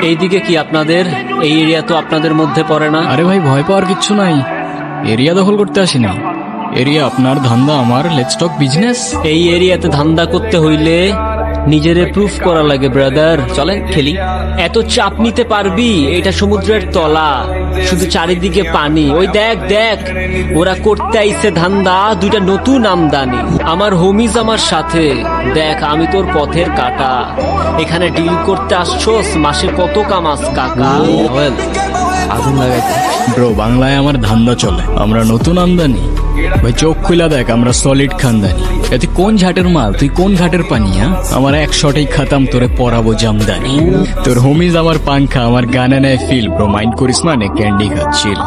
এইদিকে কি আপনাদের? এই এরিয়া তো আপনাদের মধ্যে পড়ে না। আরে ভাই, ভয় পাওয়ার কিচ্ছু নাই। এরিয়া দখল করতে আসিনি। এরিয়া আপনার, ধান্দা আমার। Let's talk business. এই এরিয়াতে ধান্দা করতে হইলে নিজেরে প্রুফ করা লাগে ব্রাদার। চলেন খেলি। এত চাপ নিতে পারবি? এটা সমুদ্রের তলা, শুধু চারিদিকে পানি। ওই দেখ দেখ, ওরা করতে আইছে ধান্দা, দুইটা নতুন আমদানি। আমার হোমিজ আমার সাথে। দেখ, আমি তোর পথের কাটা। এখানে ডিল করতে আসছোস, মাসে কত কামাস কাকা? আগুন লাগাইতে ব্রো, বাংলায় আমার ধান্দা চলে। আমরা নতুন আমদানি ভাই, চোখ খুলা দেখ, আমরা সলিড খানদানি। এতে কোন ঝাটের মাল, তুই কোন ঘাটের পানি? আমার এক শটেই খাতাম, তোরে পরাবো জামদানি। তোর হোমিজ আমার পাংখা, আমার গানে নেয় ফিল। ব্রো মাইন্ড করিস না, ক্যান্ডি খাচ্ছিল।